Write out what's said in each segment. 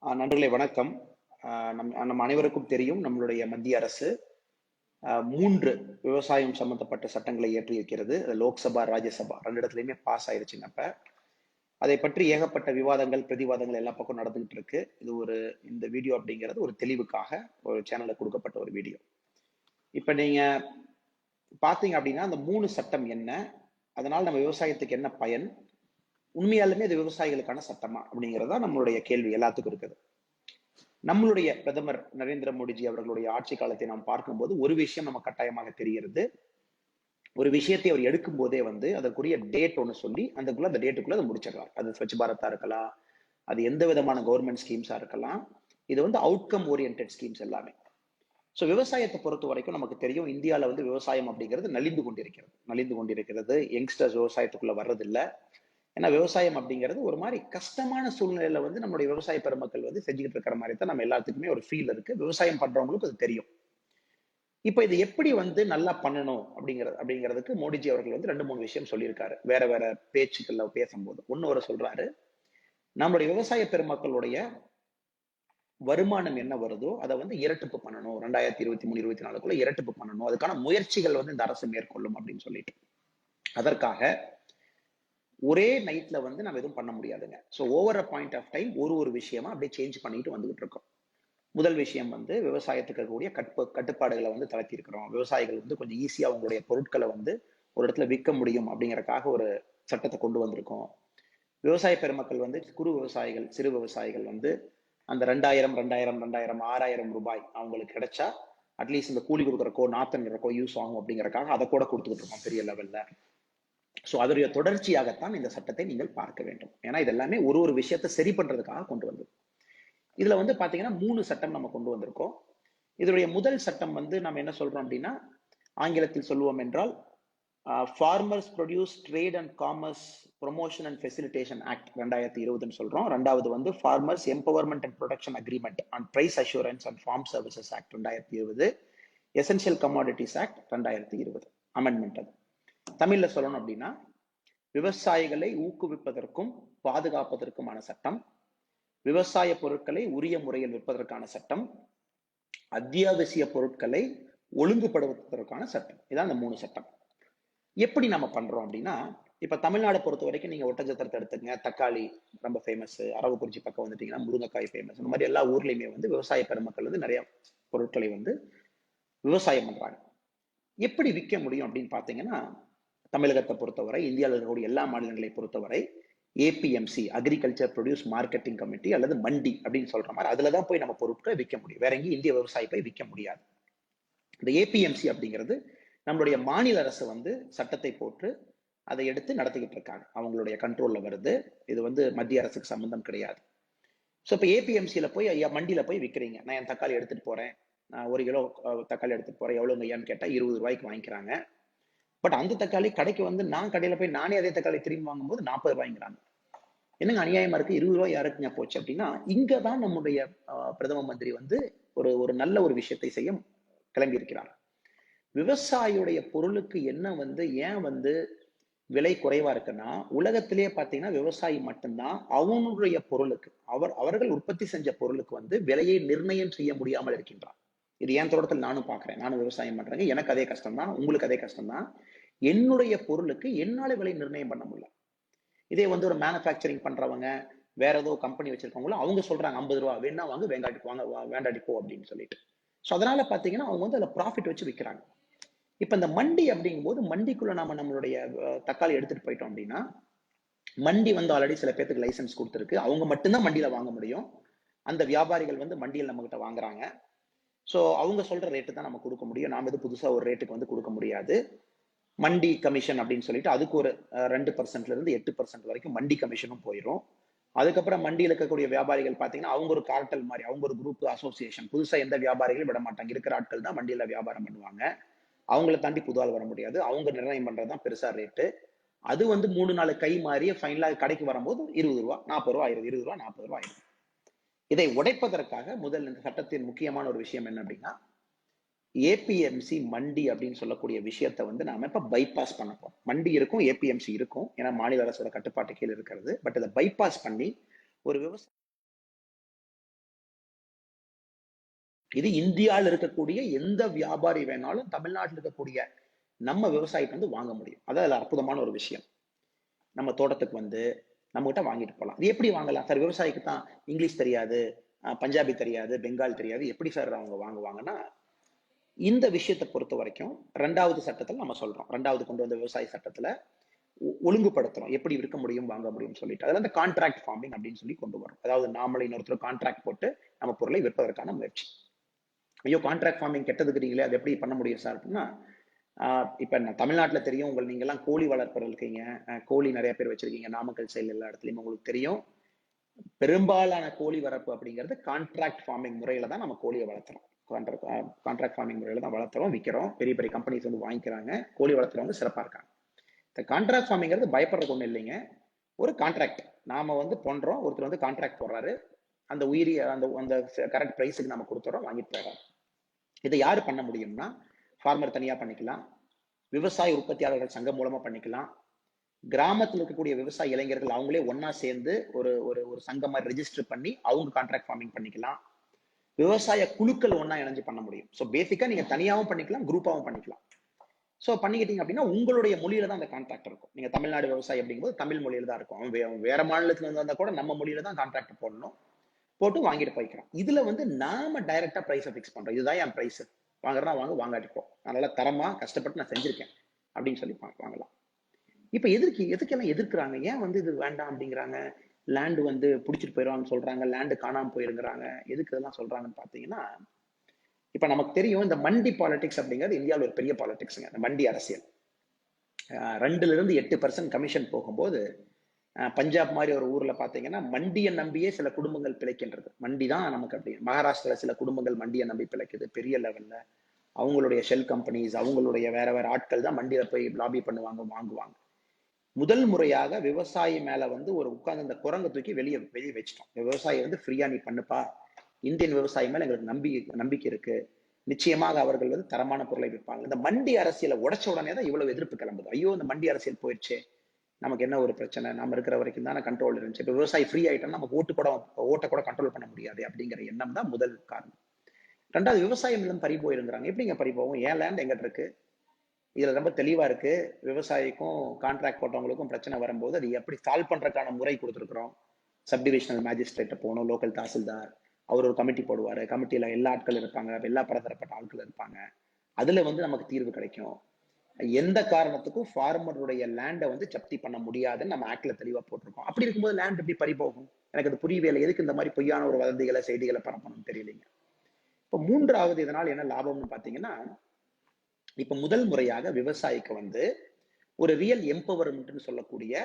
நண்பர்களே வணக்கம். நம் அனைவருக்கும் தெரியும் நம்மளுடைய மத்திய அரசு 3 விவசாயம் சம்பந்தப்பட்ட சட்டங்களை இயற்றியிருக்கிறது. லோக்சபா, ராஜ்யசபா 2 இடத்துலயுமே பாஸ் ஆயிருச்சுங்க அப்ப. அதை பற்றி ஏகப்பட்ட விவாதங்கள், பிரதிவாதங்கள் எல்லா பக்கம் நடந்துகிட்டு இருக்கு. இந்த வீடியோ அப்படிங்கிறது ஒரு தெளிவுக்காக ஒரு சேனல்ல கொடுக்கப்பட்ட ஒரு வீடியோ. இப்ப நீங்க பாத்தீங்க அப்படின்னா அந்த 3 சட்டம் என்ன? அதனால நம்ம விவசாயத்துக்கு என்ன பயன்? உண்மையாலுமே இது விவசாயிகளுக்கான சட்டமா? அப்படிங்கிறது தான் நம்மளுடைய கேள்வி எல்லாத்துக்கும் இருக்குது. நம்மளுடைய பிரதமர் நரேந்திர மோடிஜி அவர்களுடைய ஆட்சி காலத்தை நாம் பார்க்கும்போது ஒரு விஷயம் நம்ம கட்டாயமாக தெரிகிறது. ஒரு விஷயத்தை அவர் எடுக்கும் போதே அதற்குரிய டேட் ஒன்று சொல்லி அந்த டேட்டுக்குள்ள அதை முடிச்சிடலாம். அது ஸ்வச் பாரத்தா இருக்கலாம், அது எந்த விதமான கவர்மெண்ட் ஸ்கீம்ஸா இருக்கலாம். இது அவுட்கம் ஓரியன்டட் ஸ்கீம்ஸ் எல்லாமே. ஸோ விவசாயத்தை பொறுத்த வரைக்கும் நமக்கு தெரியும், இந்தியாவில் விவசாயம் அப்படிங்கிறது நலிந்து கொண்டிருக்கிறது. யங்ஸ்டர்ஸ் விவசாயத்துக்குள்ள வர்றதில்லை. ஏன்னா விவசாயம் அப்படிங்கிறது ஒரு மாதிரி கஷ்டமான சூழ்நிலையில நம்மளுடைய விவசாய பெருமக்கள் செஞ்சுக்கிட்டு இருக்கிற மாதிரி தான் நம்ம எல்லாத்துக்குமே ஒரு ஃபீல் இருக்கு. விவசாயம் பண்றவங்களுக்கு அது தெரியும். இப்ப இது எப்படி நல்லா பண்ணணும் அப்படிங்கிறதுக்கு மோடிஜி அவர்கள் 2-3 விஷயம் சொல்லியிருக்காரு. வேற வேற பேச்சுக்கள்ல பேசும்போது ஒன்னு ஒரு சொல்றாரு, நம்மளுடைய விவசாய பெருமக்களுடைய வருமானம் என்ன வருதோ அதை இரட்டிப்பு பண்ணணும். 2023-24க்குள்ள இரட்டிப்பு பண்ணணும். அதுக்கான முயற்சிகள் இந்த அரசு மேற்கொள்ளும் அப்படின்னு சொல்லிட்டு, அதற்காக ஒரே நைட்ல நம்ம எதுவும் பண்ண முடியாதுங்க. So over a point of time ஒரு விஷயமா அப்படியே சேஞ்ச் பண்ணிட்டு வந்துகிட்டு இருக்கோம். முதல் விஷயம் விவசாயத்துக்கு இருக்கக்கூடிய கட்டுப்பாடுகளை தளர்த்தி இருக்கிறோம். விவசாயிகள் கொஞ்சம் ஈஸியா அவங்களுடைய பொருட்களை ஒரு இடத்துல விற்க முடியும் அப்படிங்கறக்காக ஒரு சட்டத்தை கொண்டு வந்திருக்கோம். விவசாய பெருமக்கள் குறு விவசாயிகள், சிறு விவசாயிகள் அந்த 2000 ரூபாய் அவங்களுக்கு கிடைச்சா அட்லீஸ்ட் இந்த கூலி கொடுக்குறக்கோ நாத்தனருக்கோ யூஸ் ஆகும் அப்படிங்கறக்காக அதை கூட கொடுத்துக்கிட்டு இருக்கோம் பெரிய லெவல்ல. சோ அதனுடைய தொடர்ச்சியாகத்தான் இந்த சட்டத்தை நீங்கள் பார்க்க வேண்டும். ஏன்னா இதெல்லாமே ஒரு விஷயத்தை சரி பண்றதுக்காக கொண்டு வந்தது. இதுல பாத்தீங்கன்னா 3 சட்டம் நம்ம கொண்டு வந்திருக்கோம். இதனுடைய முதல் சட்டம் நம்ம என்ன சொல்றோம் அப்படின்னா, ஆங்கிலத்தில் சொல்லுவோம் என்றால் farmers produce trade and commerce promotion and facilitation act 2020 சொல்றோம். ரெண்டாவது farmers empowerment and production agreement and price assurance and farm services act 2020, essential commodities act 2020 amendment. அது தமிழ்ல சொல்லணும் அப்படின்னா, விவசாயிகளை ஊக்குவிப்பதற்கும் பாதுகாப்பதற்குமான சட்டம், விவசாய பொருட்களை உரிய முறையில் விற்பதற்கான சட்டம், அத்தியாவசிய பொருட்களை ஒழுங்குபடுத்துவதற்கான சட்டம். இதான் அந்த 3 சட்டம். எப்படி நம்ம பண்றோம் அப்படின்னா, இப்ப தமிழ்நாடு பொறுத்த வரைக்கும் நீங்க ஒட்டஞ்சத்திரத்தை எடுத்துங்க, தக்காளி ரொம்ப ஃபேமஸ். அரவக்குறிச்சி பக்கம் வந்துட்டீங்கன்னா முருங்கைக்காய் ஃபேமஸ். இந்த மாதிரி எல்லா ஊர்லயுமே விவசாய பெருமக்கள் நிறைய பொருட்களை விவசாயம் பண்றாங்க. எப்படி விற்க முடியும் அப்படின்னு பாத்தீங்கன்னா, தமிழகத்தை பொறுத்தவரை, இந்தியாவில் இருக்கக்கூடிய எல்லா மாநிலங்களை பொறுத்தவரை APMC, agriculture produce marketing committee அல்லது மண்டி அப்படின்னு சொல்ற மாதிரி அதுலதான் போய் நம்ம பொருட்களை விற்க முடியும். வேற எங்கேயும் இந்திய விவசாயி போய் விற்க முடியாது. இந்த ஏபிஎம்சி அப்படிங்கிறது நம்மளுடைய மாநில அரசு சட்டத்தை போட்டு அதை எடுத்து நடத்திக்கிட்டு இருக்காங்க. அவங்களுடைய கண்ட்ரோல்ல வருது. இது மத்திய அரசுக்கு சம்பந்தம் கிடையாது. ஸோ இப்போ ஏபிஎம்சியில போய் மண்டியில போய் விற்கிறீங்க. நான் என் தக்காளி எடுத்துட்டு போறேன், நான் 1 கிலோ தக்காளி எடுத்துட்டு போறேன், எவ்வளவுங்க ஐயான்னு கேட்டா 20 ரூபாய்க்கு வாங்கிக்கிறாங்க. பட் அந்த தக்காளி கடைக்கு நான் கடையில போய் நானே அதே தக்காளி திரும்பி வாங்கும்போது 40 ரூபாய்ங்கிறாங்க. என்னங்க அநியாயமா இருக்கு, 20 ரூபாய் யாருக்குங்க போச்சு அப்படின்னா, இங்கதான் நம்முடைய பிரதம மந்திரி ஒரு நல்ல ஒரு விஷயத்தை செய்ய கிளம்பி இருக்கிறார். விவசாயியுடைய பொருளுக்கு என்ன ஏன் விலை குறைவா இருக்குன்னா, உலகத்திலேயே பாத்தீங்கன்னா விவசாயி மட்டும்தான் அவனுடைய பொருளுக்கு அவர்கள் உற்பத்தி செஞ்ச பொருளுக்கு விலையை நிர்ணயம் செய்ய முடியாமல் இருக்கின்றான். இது என் தோட்டத்தில் நானும் பாக்குறேன். நானும் விவசாயம் பண்றேங்க. எனக்கு அதே கஷ்டம் தான், உங்களுக்கு அதே கஷ்டம் தான். என்னுடைய பொருளுக்கு என்னால விலை நிர்ணயம் பண்ண முடியல. இதே ஒரு மேனுஃபேக்சரிங் பண்றவங்க, வேற ஏதோ கம்பெனி வச்சிருக்கவங்களும் அவங்க சொல்றாங்க 50 ரூபா வேணா வாங்க, வேண்டாடி போ அப்படின்னு சொல்லிட்டு. சோ அதனால பாத்தீங்கன்னா அவங்க அதுல ப்ராஃபிட் வச்சு விற்கிறாங்க. இப்ப இந்த மண்டி அப்படிங்கும்போது மண்டிக்குள்ள நாம நம்மளுடைய தக்காளி எடுத்துட்டு போயிட்டோம் அப்படின்னா, மண்டி ஆல்ரெடி சில பேருக்கு லைசன்ஸ் கொடுத்துருக்கு. அவங்க மட்டும்தான் மண்டியில வாங்க முடியும். அந்த வியாபாரிகள் மண்டியில் நம்ம கிட்ட வாங்குறாங்க. சோ அவங்க சொல்ற ரேட்டு தான் நம்ம கொடுக்க முடியும். நாம இது புதுசா ஒரு ரேட்டுக்கு கொடுக்க முடியாது. மண்டி கமிஷன் அப்படின்னு சொல்லிட்டு அதுக்கு ஒரு 2% இருந்து 8% வரைக்கும் மண்டி கமிஷனும் போயிடும். அதுக்கப்புறம் மண்டியில் இருக்கக்கூடிய வியாபாரிகள் பாத்தீங்கன்னா அவங்க ஒரு கார்டல் மாதிரி, அவங்க ஒரு குரூப் அசோசியேஷன். புதுசா எந்த வியாபாரிகளும் விட மாட்டாங்க. இருக்கிற ஆட்கள் தான் மண்டியில வியாபாரம் பண்ணுவாங்க. அவங்கள தாண்டி புது ஆள் வர முடியாது. அவங்க நிர்ணயம் பண்றதுதான் பெருசா ரேட்டு. அது 3-4 கை மாறிய ஃபைனலா கடைக்கு வரும்போது 20 ரூபா 40 ரூபா ஆயிரும். 20 ரூபா 40 ரூபா ஆயிரும். இதை உடைப்பதற்காக முதல் இந்த சட்டத்தின் முக்கியமான ஒரு விஷயம் என்ன அப்படின்னா, ஏபிஎம்சி மண்டி அப்படின்னு சொல்லக்கூடிய விஷயத்தை நாம இப்ப பைபாஸ் பண்ண போறோம். மண்டி இருக்கும், ஏபிஎம்சி இருக்கும். ஏன்னா மாநில அரசோட கட்டுப்பாட்டு கீழ் இருக்கிறது. பட் இதை பைபாஸ் பண்ணி ஒரு விவசாய இது இந்தியாவில் இருக்கக்கூடிய எந்த வியாபாரி வேணாலும் தமிழ்நாட்டில் இருக்கக்கூடிய நம்ம விவசாயிட்டு வந்து வாங்க முடியும். அதான் அற்புதமான ஒரு விஷயம். நம்ம தோட்டத்துக்கு வந்து நம்ம கிட்ட வாங்கிட்டு போகலாம். இது எப்படி வாங்கலாம் சார்? விவசாயிக்கு தான் இங்கிலீஷ் தெரியாது, பஞ்சாபி தெரியாது, பெங்கால் தெரியாது, எப்படி சார் அவங்க வாங்குவாங்கன்னா, இந்த விஷயத்தை பொறுத்த வரைக்கும் 2வது சட்டத்துல நம்ம சொல்றோம். 2வது கொண்டு வந்த விவசாய சட்டத்துல ஒழுங்குபடுத்துறோம். எப்படி விற்க முடியும், வாங்க முடியும்னு சொல்லிட்டு. அதுல இந்த கான்ட்ராக்ட் ஃபார்மிங் அப்படின்னு சொல்லி கொண்டு வரும். அதாவது நாமளே இன்னொருத்தர் கான்ட்ராக்ட் போட்டு நம்ம பொருளை விற்பதற்கான முயற்சி. ஐயோ கான்ட்ராக்ட் ஃபார்மிங் கெட்டதுக்குறீங்களே, அது எப்படி பண்ண முடியும் சார் அப்படின்னா, இப்ப நான் தமிழ்நாட்டுல தெரியும், நீங்க எல்லாம் கோழி வளர்ப்பவர் இருக்கீங்க, கோழி நிறைய பேர் வச்சிருக்கீங்க, நாமக்கல் சைடுல எல்லா இடத்துலயும் உங்களுக்கு தெரியும். பெரும்பாலான கோழி வளர்ப்பு அப்படிங்கிறது கான்ட்ராக்ட் ஃபார்மிங் முறையில தான் நம்ம கோழியை வளர்த்துறோம். கான்ட்ராக்ட் ஃபார்மிங் முறையில தான் வளர்த்துறோம், விற்கிறோம். பெரிய பெரிய கம்பெனிஸ் வந்து வாங்கிக்கிறாங்க. கோழி வளர்த்துறவங்க சிறப்பா இருக்காங்க. இந்த கான்ட்ராக்ட் ஃபார்மிங்கிறது பயப்படுறதுக்கு ஒன்றும் இல்லைங்க. ஒரு கான்ட்ராக்ட் நாம வந்து பண்றோம், ஒருத்தர் வந்து கான்ட்ராக்ட் போடுறாரு, அந்த உயிரி அந்த அந்த கரெக்ட் பிரைஸுக்கு நம்ம கொடுத்துறோம், வாங்கிட்டு போயிடறோம். இதை யாரு பண்ண முடியும்னா, ஃபார்மர் தனியா பண்ணிக்கலாம், விவசாய உற்பத்தியாளர்கள் சங்கம் மூலமா பண்ணிக்கலாம், கிராமத்தில் இருக்கக்கூடிய விவசாய இளைஞர்கள் அவங்களே ஒன்னா சேர்ந்து ஒரு ஒரு ஒரு சங்கம் மாதிரி ரெஜிஸ்டர் பண்ணி அவங்க கான்ட்ராக்ட் ஃபார்மிங் பண்ணிக்கலாம். விவசாய குழுக்கள் ஒன்னா இணைஞ்சு பண்ண முடியும். ஸோ பேசிக்கா நீங்க தனியாவும் பண்ணிக்கலாம், குரூப்பாவும் பண்ணிக்கலாம். ஸோ பண்ணிக்கிட்டீங்க அப்படின்னா உங்களுடைய மொழியில தான் அந்த கான்ட்ராக்ட் இருக்கும். நீங்க தமிழ்நாடு விவசாயி அப்படிங்கும்போது தமிழ் மொழியில தான் இருக்கும். வேற மாநிலத்துல இருந்து வந்தா கூட நம்ம மொழியில தான் கான்ட்ராக்ட் போடணும், போட்டு வாங்கிட்டு போய்க்கிறோம். இதுல வந்து நாம டைரக்டா பிரைஸை பிக்ஸ் பண்றோம். இதுதான் என் பிரைஸ், வாங்குறா வாங்க, வாங்காட்டி போ, அதனால தரமா கஷ்டப்பட்டு நான் செஞ்சிருக்கேன் அப்படின்னு சொல்லி வாங்கலாம். இப்ப எதுக்கெல்லாம் எதிர்க்கிறாங்க, ஏன் வந்து இது வேண்டாம் அப்படிங்கிறாங்க? லேண்டு வந்து பிடிச்சிட்டு போயிடுவாங்கன்னு சொல்றாங்க, லேண்டு காணாம போயிருங்கிறாங்க. எதுக்கு இதெல்லாம் சொல்றாங்கன்னு பாத்தீங்கன்னா, இப்ப நமக்கு தெரியும் இந்த மண்டி பாலிடிக்ஸ் அப்படிங்கிறது இந்தியாவில் ஒரு பெரிய பாலிடிக்ஸ்ங்க. இந்த மண்டி அரசியல் 2% கமிஷன் போகும்போது, பஞ்சாப் மாதிரி ஒரு ஊர்ல பாத்தீங்கன்னா மண்டியை நம்பியே சில குடும்பங்கள் பிழைக்கின்றது. மண்டி தான் நமக்கு அப்படி. மகாராஷ்டிரா சில குடும்பங்கள் மண்டியை நம்பி பிழைக்குது பெரிய லெவல்ல. அவங்களுடைய ஷெல் கம்பெனிஸ், அவங்களுடைய வேற வேற ஆட்கள் தான் மண்டியில போய் லாபி பண்ணுவாங்க, வாங்குவாங்க. முதல் முறையாக விவசாயி மேல வந்து ஒரு உட்கார்ந்து இந்த குரங்கை தூக்கி வெளியே வெளியே வச்சிட்டோம். விவசாயி வந்து ஃப்ரீயா நீ பண்ணுப்பா, இந்தியன் விவசாயி மேல எங்களுக்கு நம்பிக்கை இருக்கு, நிச்சயமாக அவர்கள் வந்து தரமான பொருளை விற்பாங்க. இந்த மண்டி அரசியலை உடைச்ச உடனே தான் இவ்வளவு எதிர்ப்பு கிளம்புது. ஐயோ இந்த மண்டி அரசியல் போயிடுச்சு, நமக்கு என்ன ஒரு பிரச்சனை, நம்ம இருக்கிற வரைக்கும் தானே கண்ட்ரோல் இருந்துச்சு, இப்ப விவசாயி ஃப்ரீ ஆயிட்டோம்னா நமக்கு ஓட்டை கூட கண்ட்ரோல் பண்ண முடியாது அப்படிங்கிற எண்ணம் தான் முதல் காரணம். 2வது, விவசாயம் எல்லாம் பறி போயிருங்கிறாங்க. எப்படிங்க பறி போகும்? ஏன் லேண்ட் எங்கிட்ட இருக்கு? இதுல ரொம்ப தெளிவா இருக்கு. விவசாயிக்கும் கான்ட்ராக்ட் போட்டவங்களுக்கும் பிரச்சனை வரும்போது அது எப்படி சால்வ் பண்றதுக்கான முறை கொடுத்துருக்கிறோம். சப்டிவிஷனல் மேஜிஸ்ட்ரேட்டை போகணும், லோக்கல் தாசில்தார், அவர் ஒரு கமிட்டி போடுவாரு, கமிட்டியில எல்லா ஆட்கள் இருப்பாங்க, எல்லா பலதரப்பட்ட ஆட்கள் இருப்பாங்க. அதுல வந்து நமக்கு தீர்வு கிடைக்கும். எந்த காரணத்துக்கும் ஃபார்மருடைய லேண்டை வந்து ஜப்தி பண்ண முடியாதுன்னு நம்ம ஆக்ட்ல தெளிவா போட்டிருக்கோம். அப்படி இருக்கும்போது லேண்ட் எப்படி பறி போகும்? எனக்கு அது புரியவே இல்லை. எதுக்கு இந்த மாதிரி பொய்யான ஒரு வதந்திகளை செய்திகளை பரப்பணும்னு தெரியலைங்க. இப்போ 3வது இதனால் என்ன லாபம்னு பாத்தீங்கன்னா, இப்ப முதல் முறையாக விவசாயிக்கு வந்து ஒரு ரியல் எம்பவர்மெண்ட்னு சொல்லக்கூடிய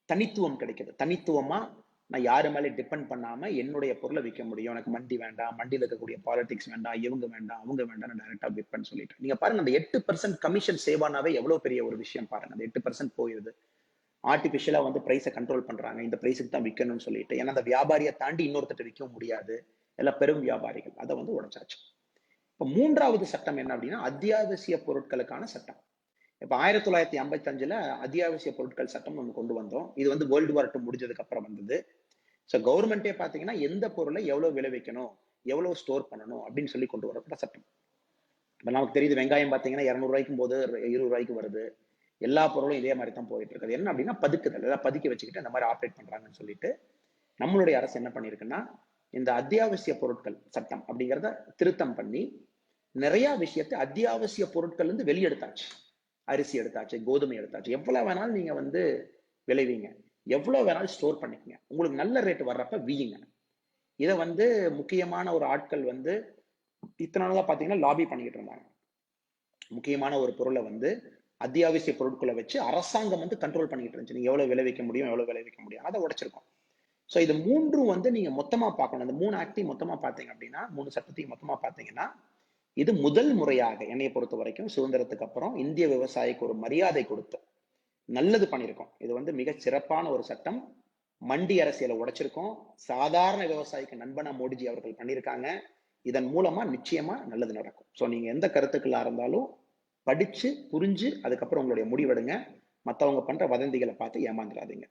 தனித்துவம் கிடைக்குது. தனித்துவமா நான் யாரு மேலே டிபெண்ட் பண்ணாம என்னுடைய பொருளை விற்க முடியும். எனக்கு மண்டி வேண்டாம், மண்டியில் இருக்கக்கூடிய பாலிடிக்ஸ் வேண்டாம், இவங்க வேண்டாம், அவங்க வேண்டாம், நான் டைரக்டா விற்பேன்னு சொல்லிட்டு. நீங்க பாருங்க, அந்த 8% கமிஷன் சேவ் ஆனாவே எவ்வளவு பெரிய ஒரு விஷயம் பாருங்க. அந்த 8% போயிருது. ஆர்டிபிஷியலா வந்து பிரைஸை கண்ட்ரோல் பண்றாங்க, இந்த பிரைஸுக்கு தான் விற்கணும்னு சொல்லிட்டு. ஏன்னா அந்த வியாபாரியை தாண்டி இன்னொருத்தட்ட விற்கவும் முடியாது, எல்லாம் பெரும் வியாபாரிகள். அதை வந்து உடைச்சாச்சு. இப்ப 3வது சட்டம் என்ன அப்படின்னா, அத்தியாவசிய பொருட்களுக்கான சட்டம். இப்ப 1955ல அத்தியாவசிய பொருட்கள் சட்டம் ஒன்று கொண்டு வந்தோம். இது வந்து வேர்ல்டு வார் 2 முடிஞ்சதுக்கு அப்புறம் வந்தது. ஸோ கவர்மெண்டே பாத்தீங்கன்னா எந்த பொருளை எவ்வளவு விளைவிக்கணும், எவ்வளவு ஸ்டோர் பண்ணணும் அப்படின்னு சொல்லி கொண்டு வரப்பட்ட சட்டம். இப்ப நமக்கு தெரியுது, வெங்காயம் பாத்தீங்கன்னா 200 ரூபாய்க்கும் போது 20 ரூபாய்க்கு வருது. எல்லா பொருளும் இதே மாதிரி தான் போயிட்டு இருக்குது. என்ன அப்படின்னா பதுக்குதல், எல்லாம் பதுக்கி வச்சுக்கிட்டு இந்த மாதிரி ஆப்ரேட் பண்றாங்கன்னு சொல்லிட்டு நம்மளுடைய அரசு என்ன பண்ணிருக்குன்னா, இந்த அத்தியாவசிய பொருட்கள் சட்டம் அப்படிங்கிறத திருத்தம் பண்ணி நிறைய விஷயத்தை அத்தியாவசிய பொருட்கள் வந்து வெளியெடுத்தாச்சு. அரிசி எடுத்தாச்சு, கோதுமை எடுத்தாச்சு. எவ்வளவு வேணாலும் நீங்க வந்து விளைவிங்க, எவ்வளவு வேணாலும் ஸ்டோர் பண்ணிக்கங்க, உங்களுக்கு நல்ல ரேட் வர்றப்ப வீயுங்க. இதை வந்து முக்கியமான ஒரு ஆட்கள் வந்து இத்தனை நாளா பாத்தீங்கன்னா லாபி பண்ணிக்கிட்டு இருந்தாங்க. முக்கியமான ஒரு பொருளை வந்து அத்தியாவசிய பொருட்களை வச்சு அரசாங்கம் வந்து கண்ட்ரோல் பண்ணிக்கிட்டு இருந்துச்சு. நீங்க எவ்வளவு விளைவிக்க முடியும், எவ்வளவு விளைவிக்க முடியும், அதை உடைச்சிருக்கோம். ஸோ இது 3ம் வந்து நீங்க மொத்தமா பார்க்கணும். இந்த 3 ஆக்டையும் மொத்தமா பார்த்தீங்க அப்படின்னா, 3 சட்டத்தையும் மொத்தமா பார்த்தீங்கன்னா, இது முதல் முறையாக என்னைய பொறுத்த வரைக்கும் சுதந்திரத்துக்கு அப்புறம் இந்திய விவசாயிக்கு ஒரு மரியாதை கொடுத்து நல்லது பண்ணியிருக்கோம். இது வந்து மிக சிறப்பான ஒரு சட்டம். மண்டி அரசியலை உடைச்சிருக்கோம். சாதாரண விவசாயிக்கு நண்பனா மோடிஜி அவர்கள் பண்ணியிருக்காங்க. இதன் மூலமா நிச்சயமா நல்லது நடக்கும். ஸோ நீங்க எந்த கருத்துக்களா இருந்தாலும் படிச்சு புரிஞ்சு அதுக்கப்புறம் உங்களுடைய முடிவெடுங்க. மற்றவங்க பண்ற வதந்திகளை பார்த்து ஏமாந்துடாதீங்க.